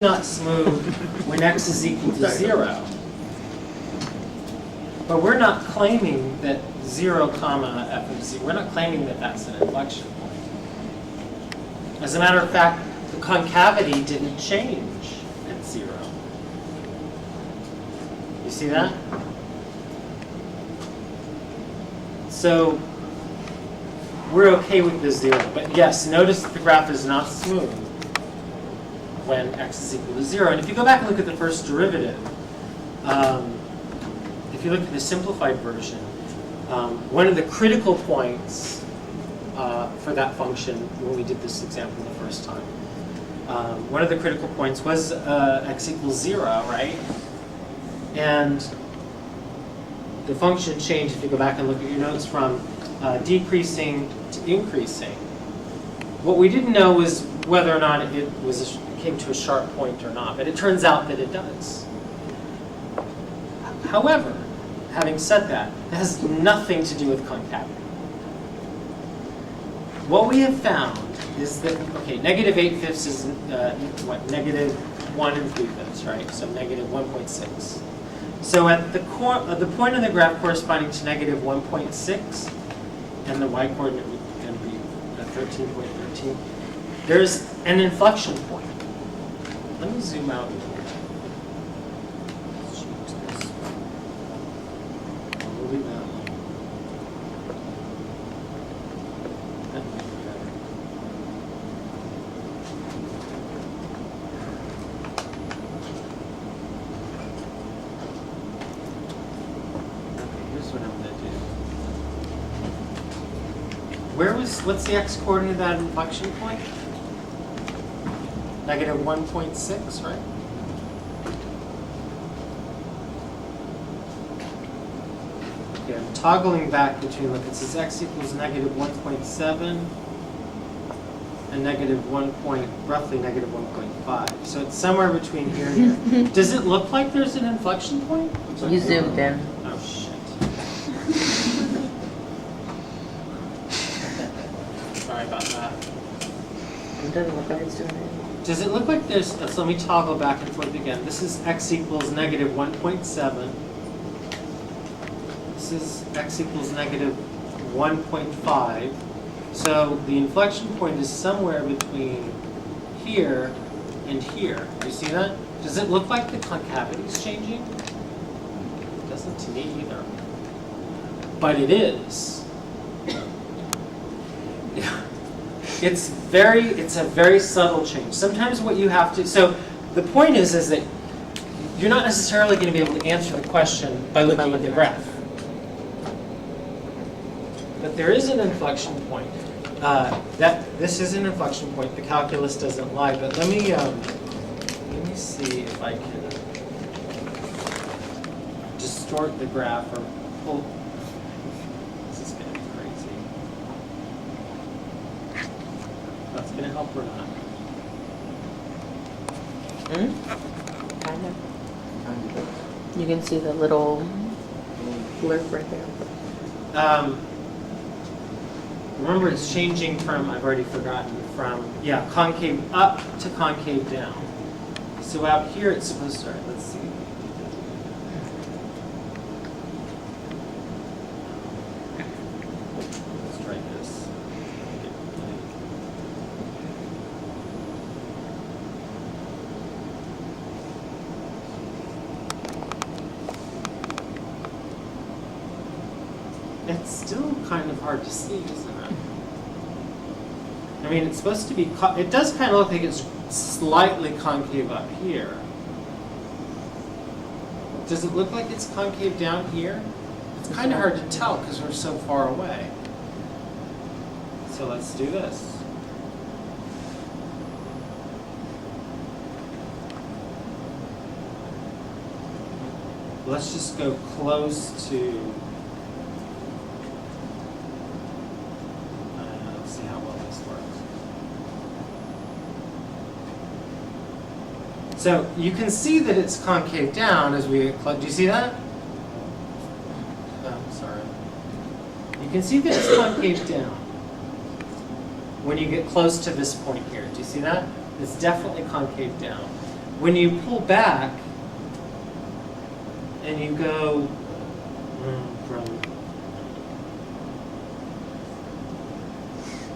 not smooth when x is equal to 0. But we're not claiming that 0 comma f of z, we're not claiming that that's an inflection point. As a matter of fact, the concavity didn't change at 0. You see that? So we're okay with the 0. But yes, notice that the graph is not smooth when x is equal to 0. And if you go back and look at the first derivative, if you look at the simplified version, one of the critical points for that function, when we did this example the first time, one of the critical points was x equals 0, right? And the function changed, if you go back and look at your notes, from decreasing to increasing. What we didn't know was whether or not it came to a sharp point or not, but it turns out that it does. However, having said that, it has nothing to do with concavity. What we have found is that, okay, negative 8/5 is what, negative 1 3/5, right? So negative 1.6. So at the point on the graph corresponding to negative 1.6, and the y-coordinate would going to be 13.13, there's an inflection point. Let me zoom out here. Let's change this. We'll leave that one. That might be better. Okay, here's what I'm going to do. What's the x-coordinate of that inflection point? Negative 1.6, right? Okay, I'm toggling back between, look, it says x equals negative 1.7 and negative roughly negative 1.5. So it's somewhere between here and here. Does it look like there's an inflection point? You zoomed in. Oh, shit. Sorry about that. It doesn't look like it's doing it. Does it look like there's, so let me toggle back and forth again. This is x equals negative 1.7. This is x equals negative 1.5. So the inflection point is somewhere between here and here. Do you see that? Does it look like the concavity is changing? It doesn't to me either. But it is. Yeah. It's a very subtle change. Sometimes what you have to, so the point is that you're not necessarily going to be able to answer the question by looking at the graph. But there is an inflection point. This is an inflection point. The calculus doesn't lie. But let me see if I can distort the graph or pull. This is going to be crazy. That's going to help or not? Kind of. You can see the little blurb right there. Remember, it's changing from, I've already forgotten, from, concave up to concave down. So out here it's supposed to, let's see. Let's try this. It's still kind of hard to see, isn't it? I mean, it's supposed to be, it does kind of look like it's slightly concave up here. Does it look like it's concave down here? It's kind of hard to tell because we're so far away. So let's do this. Let's just go close to, let's see how well this works. So you can see that it's concave down as we get close. Do you see that? Oh, sorry. You can see that it's concave down when you get close to this point here. Do you see that? It's definitely concave down. when you pull back and you go from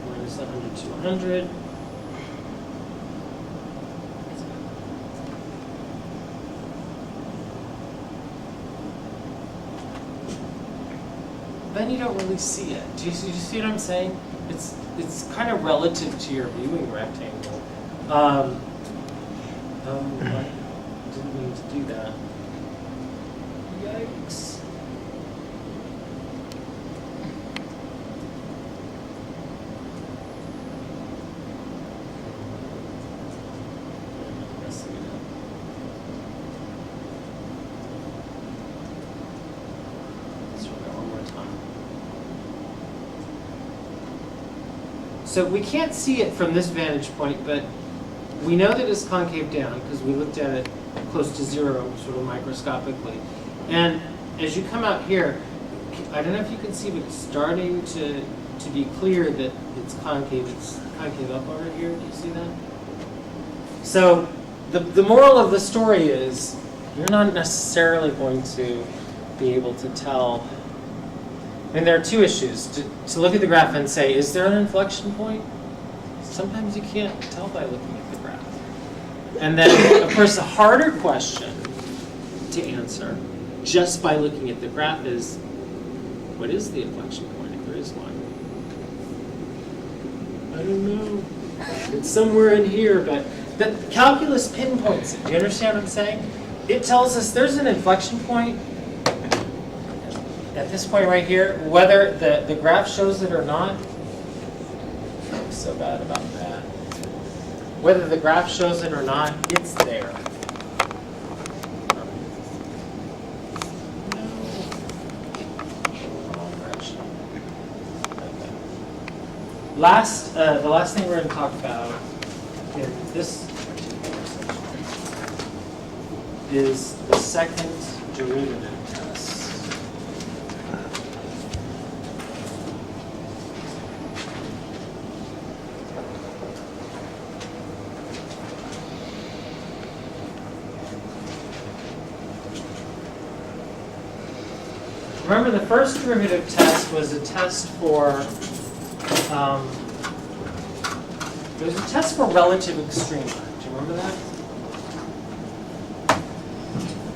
minus 100 to 100, then you don't really see it. Do you see what I'm saying? It's kind of relative to your viewing rectangle. Oh, I didn't mean to do that. Yikes. Messing it up. Let's try that one more time. So we can't see it from this vantage point, but we know that it's concave down because we looked at it close to zero, sort of microscopically. And as you come out here, I don't know if you can see, but it's starting to be clear that it's concave. It's concave up over here. Do you see that? So the moral of the story is you're not necessarily going to be able to tell. I mean, there are two issues. To look at the graph and say, is there an inflection point? Sometimes you can't tell by looking at the graph. And then, of course, the harder question to answer just by looking at the graph is, what is the inflection point if there is one? I don't know. It's somewhere in here, but the calculus pinpoints it. Do you understand what I'm saying? It tells us there's an inflection point at this point right here, whether the graph shows it or not. I'm so bad about that. Whether the graph shows it or not, it's there. No. Wrong direction. Okay. The last thing we're going to talk about in this particular section is the second derivative test. Remember, the first derivative test was a test for it was a test for relative extrema. Do you remember that?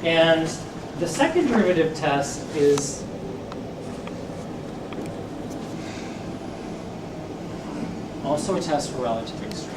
And the second derivative test is also a test for relative extrema.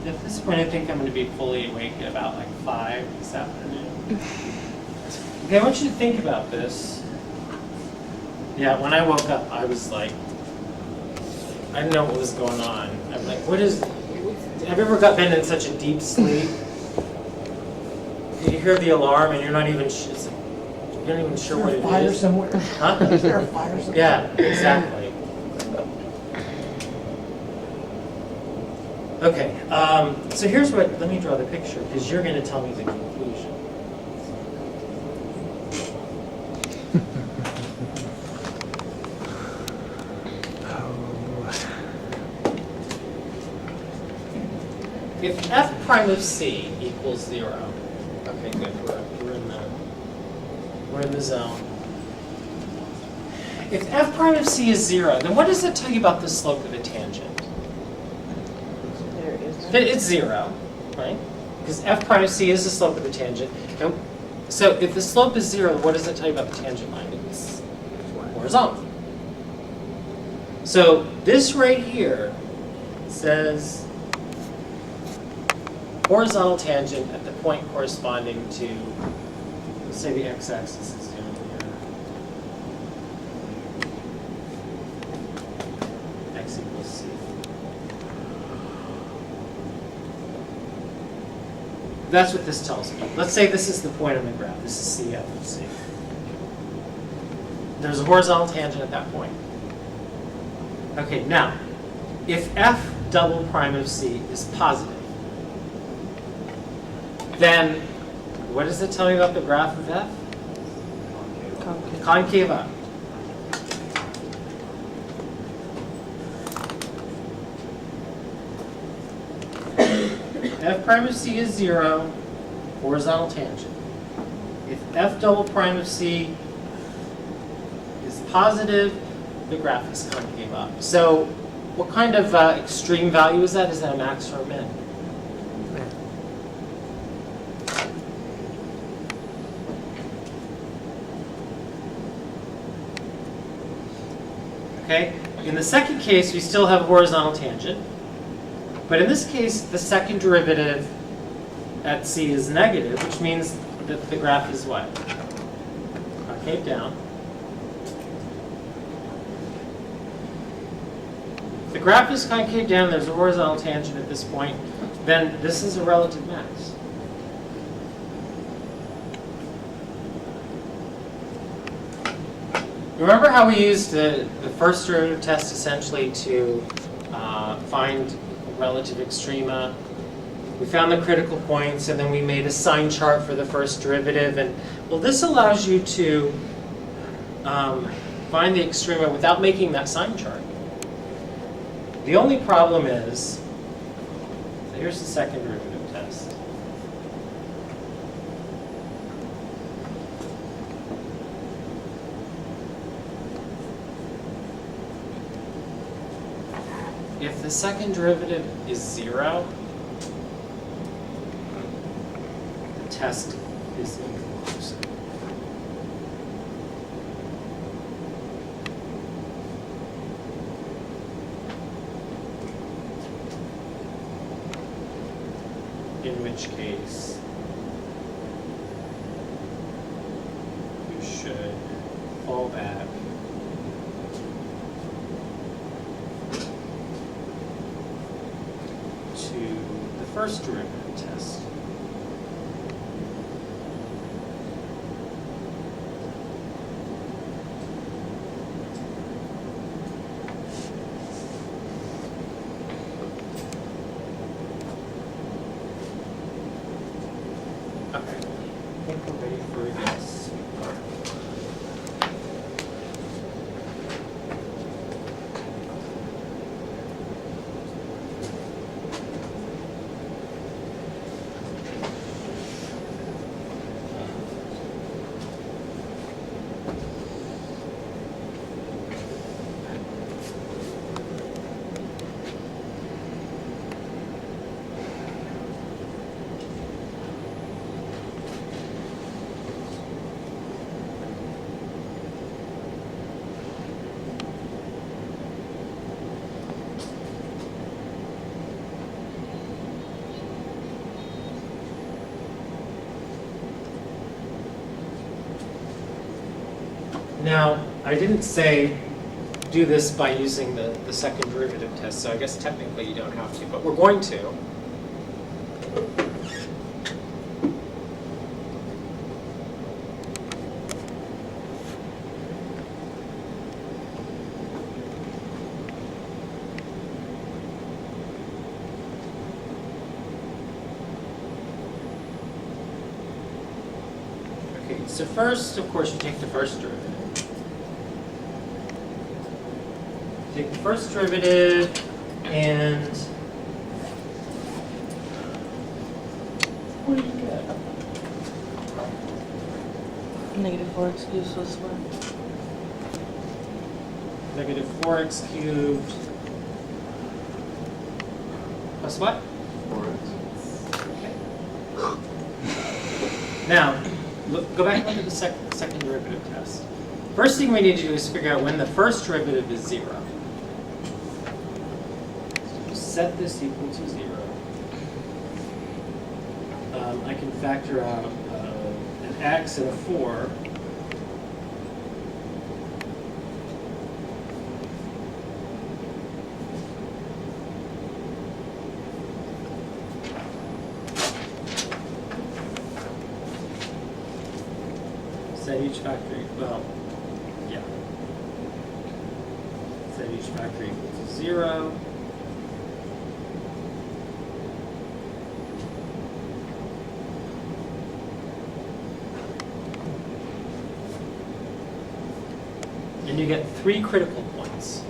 At this point, I think I'm going to be fully awake at about like 5 this afternoon. Okay, I want you to think about this. Yeah, when I woke up, I was like, I didn't know what was going on. I'm like, what is, have you ever been in such a deep sleep? You hear the alarm and you're not even, you're not even sure what it is. Fire somewhere. Huh? Is there a fire somewhere? Yeah, exactly. Okay, so here's what, let me draw the picture, because you're going to tell me the conclusion. If f prime of c equals 0, okay, good, we're in the zone. If f prime of c is 0, then what does it tell you about the slope of a tangent? That it's 0, right? Because f prime of c is the slope of the tangent. And so if the slope is 0, what does it tell you about the tangent line? It's horizontal. So this right here says horizontal tangent at the point corresponding to, let's say the x-axis is down here. X equals c. That's what this tells me. Let's say this is the point on the graph. This is CF of C. There's a horizontal tangent at that point. Okay, now, if f double prime of C is positive, then what does it tell me about the graph of f? Concave. Concave up. F prime of C is 0, horizontal tangent. If f double prime of C is positive, the graph is concave up. So what kind of extreme value is that? Is that a max or a min? Okay, in the second case, we still have a horizontal tangent. But in this case, the second derivative at C is negative, which means that the graph is what? Concave down. If the graph is concave down, there's a horizontal tangent at this point, then this is a relative max. Remember how we used the first derivative test essentially to find relative extrema? We found the critical points, and then we made a sign chart for the first derivative. And well, this allows you to find the extrema without making that sign chart. The only problem is, so here's the second derivative test. If the second derivative is 0, the test is inconclusive. In which case, you should fall back to the first derivative test. Okay, I think we're ready for a guess. Now, I didn't say do this by using the second derivative test, so I guess technically you don't have to, but we're going to. Okay, so first, of course, you take the first derivative. Take the first derivative and what do you get? Negative 4x useless one. Negative 4x cubed plus what? 4x. Okay. Now, go back and look at the second derivative test. First thing we need to do is figure out when the first derivative is 0. So set this equal to 0. I can factor out an x and a 4. Set each factor, well, yeah. Set each factor equal to 0. And you get 3 critical points.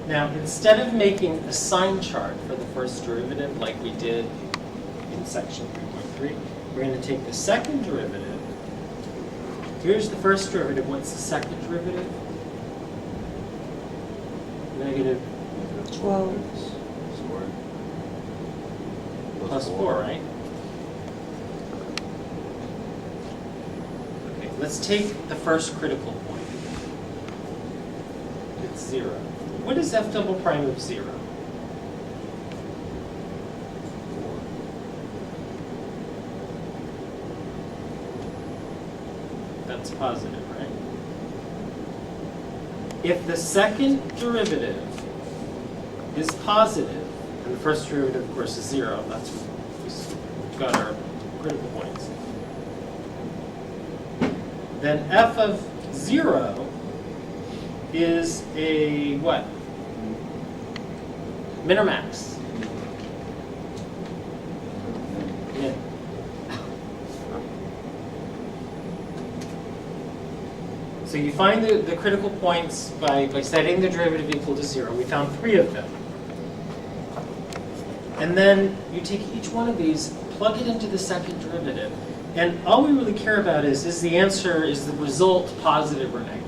Now, instead of making a sign chart for the first derivative like we did in section 3.3, we're going to take the second derivative. Here's the first derivative. What's the second derivative? Negative 12. Plus 4, right? Okay, let's take the first critical point. It's 0. What is f double prime of 0? 4. That's positive, right? If the second derivative is positive, and the first derivative, of course, is 0, that's what we've got our critical points, then f of 0 is a what? Min or max? Min. So you find the critical points by setting the derivative equal to 0. We found 3 of them. And then you take each one of these, plug it into the second derivative, and all we really care about is the answer, is the result positive or negative?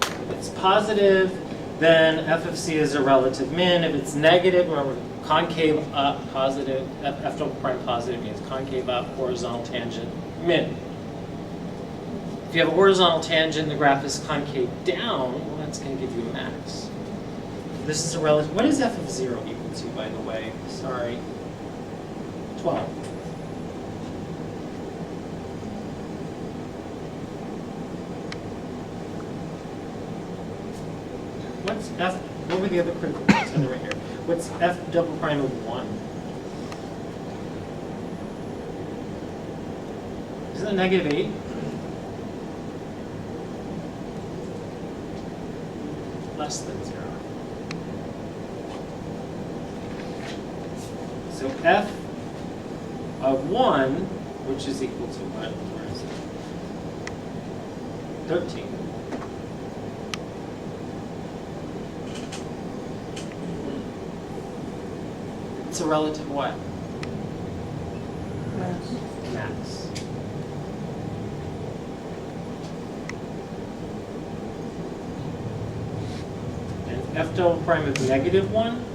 If it's positive, then f of c is a relative min. If it's negative, remember, concave up, positive, f double prime positive means concave up, horizontal tangent, min. If you have a horizontal tangent, the graph is concave down, well, that's going to give you a max. This is a relative. What is f of 0 equal to, by the way? Sorry. 12. What's f? What were the other critical points? Oh, they're right here. What's f double prime of 1? Isn't it negative 8? Less than 0. So f of 1, which is equal to what? Where is it? 13. It's a relative what? Max. And f double prime of negative 1.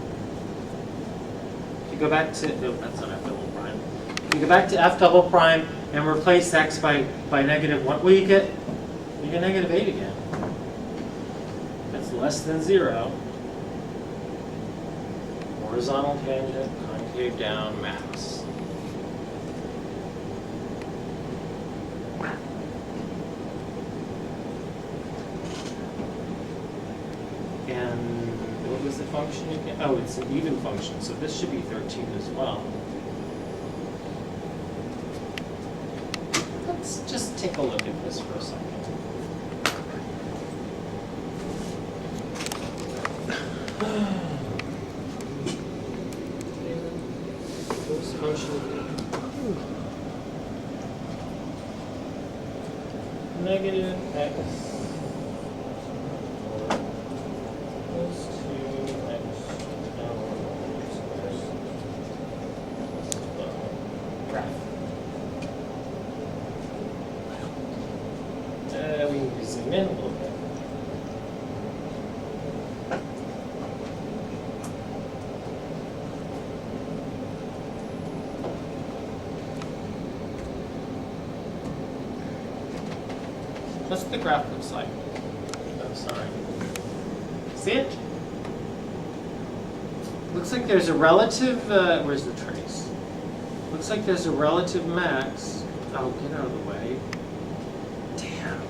If you go back to, no, that's not f double prime. If you go back to f double prime and replace x by negative 1, well, you get negative 8 again. That's less than 0. Horizontal tangent, concave down, max. And what was the function again? Oh, it's an even function, so this should be 13 as well. Let's just take a look at this for a second. What's the function again? Negative x equals to x down 1 squares. Graph. We need to zoom in a little bit. That's what the graph looks like. Oh, sorry. See it? Looks like there's a relative, where's the trace? Looks like there's a relative max. Oh, get out of the way. Damn.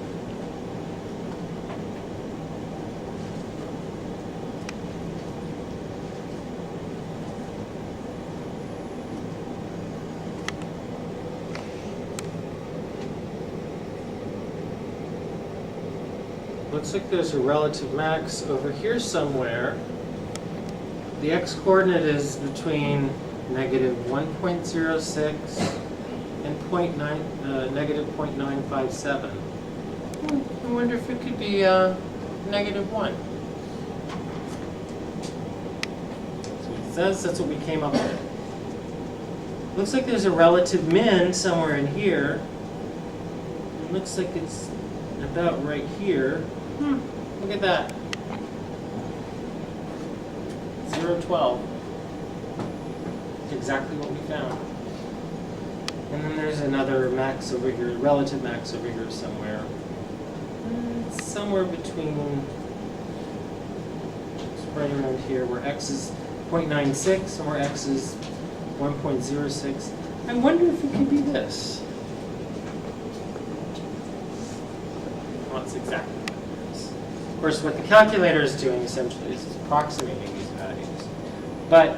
Looks like there's a relative max over here somewhere. The x-coordinate is between negative 1.06 and negative 0.957. I wonder if it could be negative 1. That's what it says. That's what we came up with. Looks like there's a relative min somewhere in here. It looks like it's about right here. Look at that. 0.12. Exactly what we found. And then there's another max over here, relative max over here somewhere. It's somewhere between, it's right around here, where x is 0.96 and where x is 1.06. I wonder if it could be this. Well, it's exactly what it is. Of course, what the calculator is doing essentially is approximating these values. But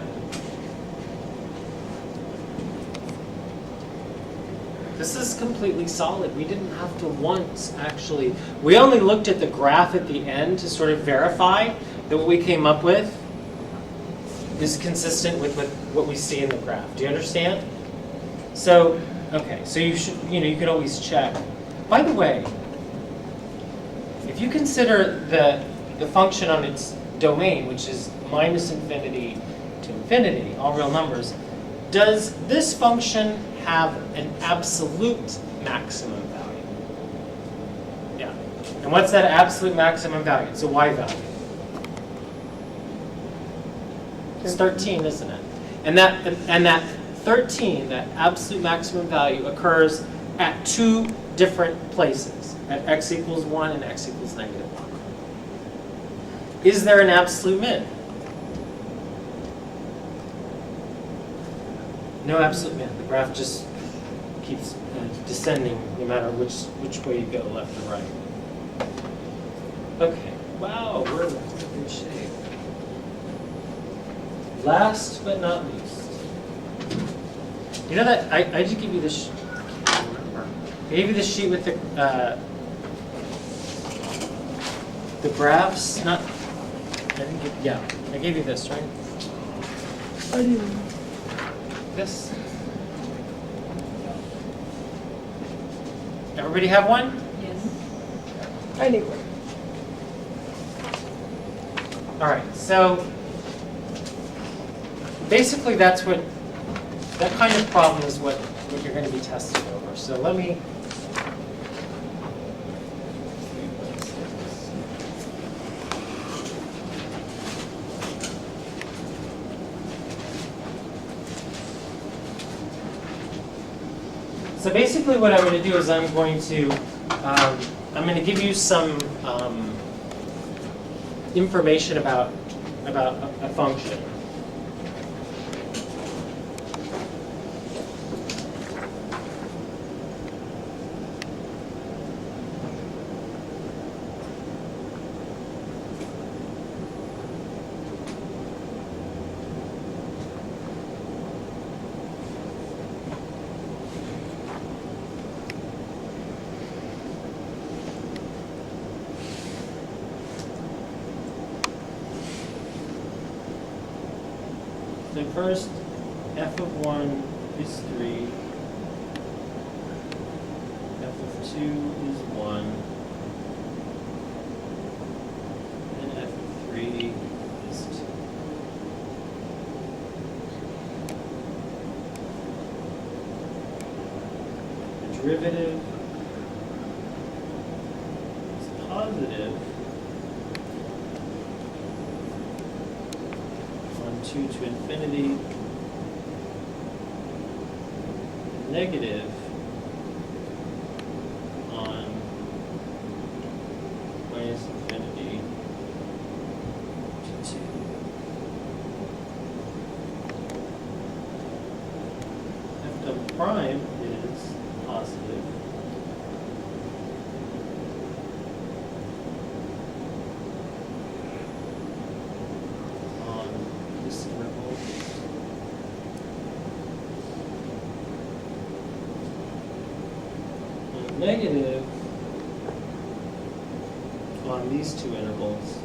this is completely solid. We didn't have to once actually. We only looked at the graph at the end to sort of verify that what we came up with is consistent with what we see in the graph. Do you understand? So, okay, so you should, you could always check. By the way, if you consider the function on its domain, which is minus infinity to infinity, all real numbers, does this function have an absolute maximum value? Yeah. And what's that absolute maximum value? It's a y value. It's 13, isn't it? And that 13, that absolute maximum value, occurs at two different places, at x equals 1 and x equals negative 1. Is there an absolute min? No absolute min. The graph just keeps descending no matter which way you go, left or right. Okay. Wow, we're in good shape. Last but not least, you know that I did give you this. I gave you this sheet with the graphs. Not. I didn't give. Yeah, I gave you this, right? I do. This. Everybody have one? Yes. I need one. All right. So basically, that kind of problem is what you're going to be testing over. So let me. So basically what I'm going to do is I'm going to give you some information about a function. So first, f of 1 is 3, f of 2 is 1, and f of 3 is 2. The derivative is positive 2 to infinity, negative on negative on these two intervals,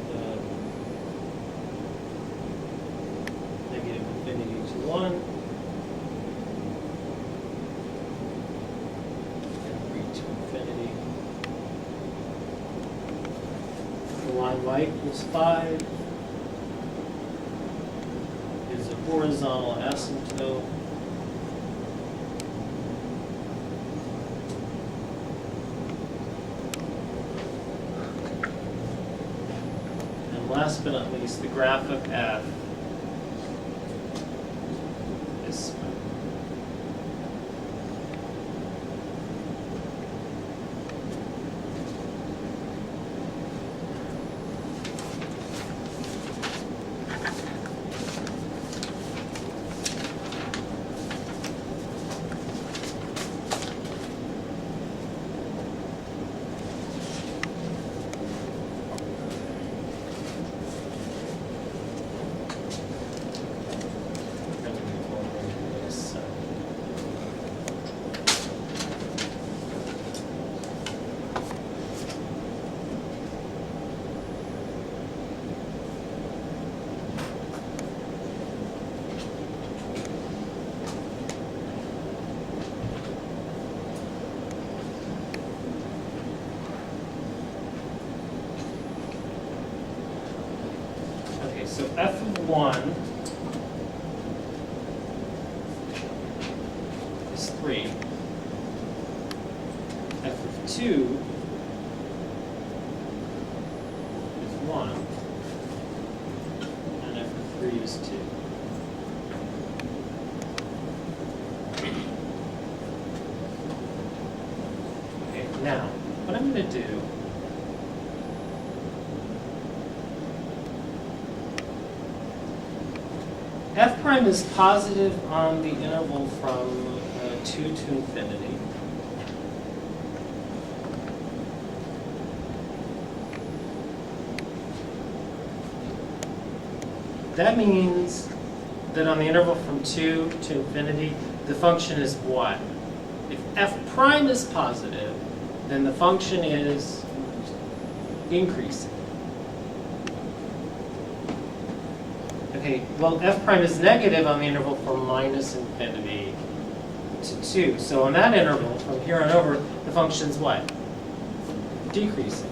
negative infinity to 1, and 3 to infinity. The line y equals 5 is a horizontal asymptote. Last but not least, the graph of f is so f of 1 is 3. F of 2 is 1. And f of 3 is 2. Okay, now, what I'm going to do f prime is positive on the interval from 2 to infinity. That means that on the interval from 2 to infinity, the function is what? If f prime is positive, then the function is increasing. Okay, well, f prime is negative on the interval from minus infinity to 2. So on that interval, from here on over, the function's what? Decreasing.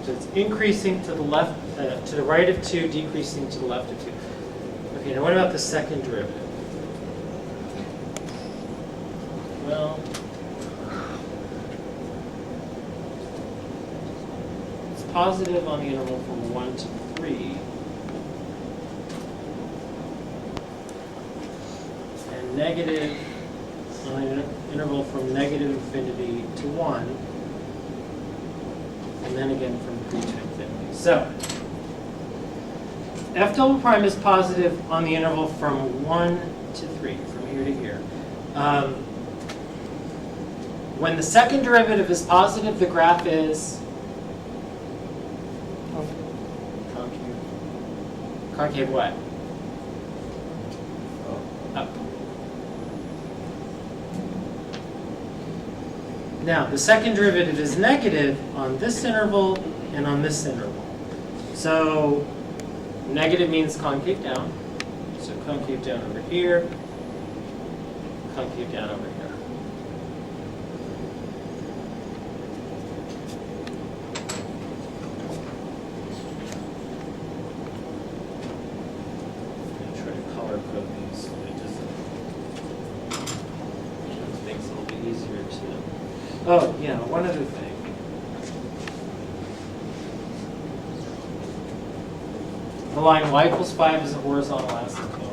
So it's increasing to the left, to the right of 2, decreasing to the left of 2. Okay, now what about the second derivative? Well, positive on the interval from 1 to 3, and negative on the interval from negative infinity to 1, and then again from 3 to infinity. So, f double prime is positive on the interval from 1 to 3, from here to here. When the second derivative is positive, the graph is concave what? Up. Now, the second derivative is negative on this interval and on this interval. So, negative means concave down. So, concave down over here, concave down over here. Oh, yeah, one other thing. The line y equals 5 is a horizontal asymptote.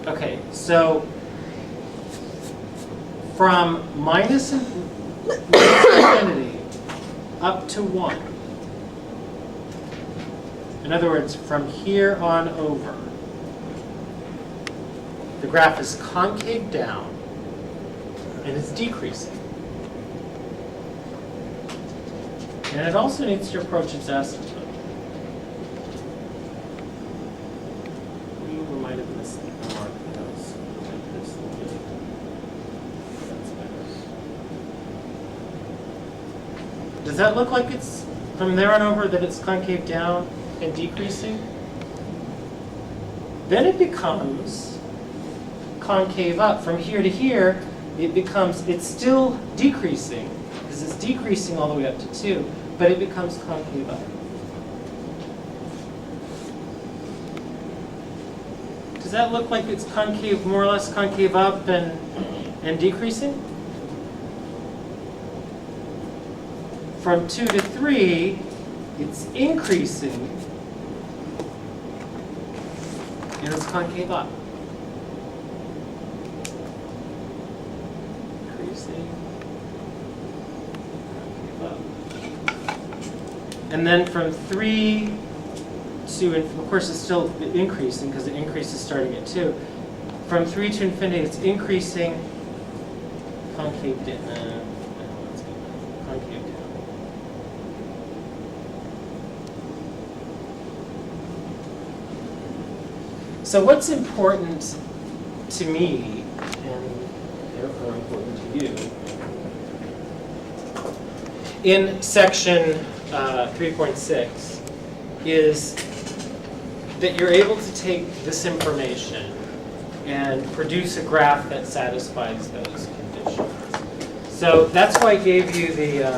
Okay, so from minus infinity up to 1. In other words, from here on over, the graph is concave down and it's decreasing. And it also needs to approach its asymptote. We might have missed the mark for those. That's better. Does that look like it's, from there on over, that it's concave down and decreasing? Then it becomes concave up. From here to here, it's still decreasing, because it's decreasing all the way up to 2, but it becomes concave up. Does that look like it's concave, more or less concave up and decreasing? From 2 to 3, it's increasing, and it's concave up. Increasing, concave up. And then from 3 to, and of course it's still increasing because the increase is starting at 2. From 3 to infinity, it's increasing, concave down, concave down. So what's important to me, and therefore important to you, in section 3.6 is that you're able to take this information and produce a graph that satisfies those conditions. So that's why I gave you the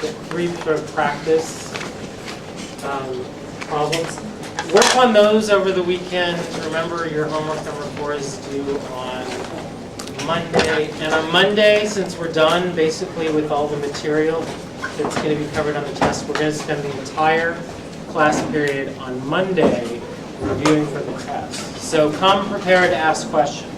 3 sort of practice problems. Work on those over the weekend. Remember, your homework number 4 is due on Monday. And on Monday, since we're done basically with all the material that's going to be covered on the test, we're going to spend the entire class period on Monday reviewing for the test. So come prepared to ask questions.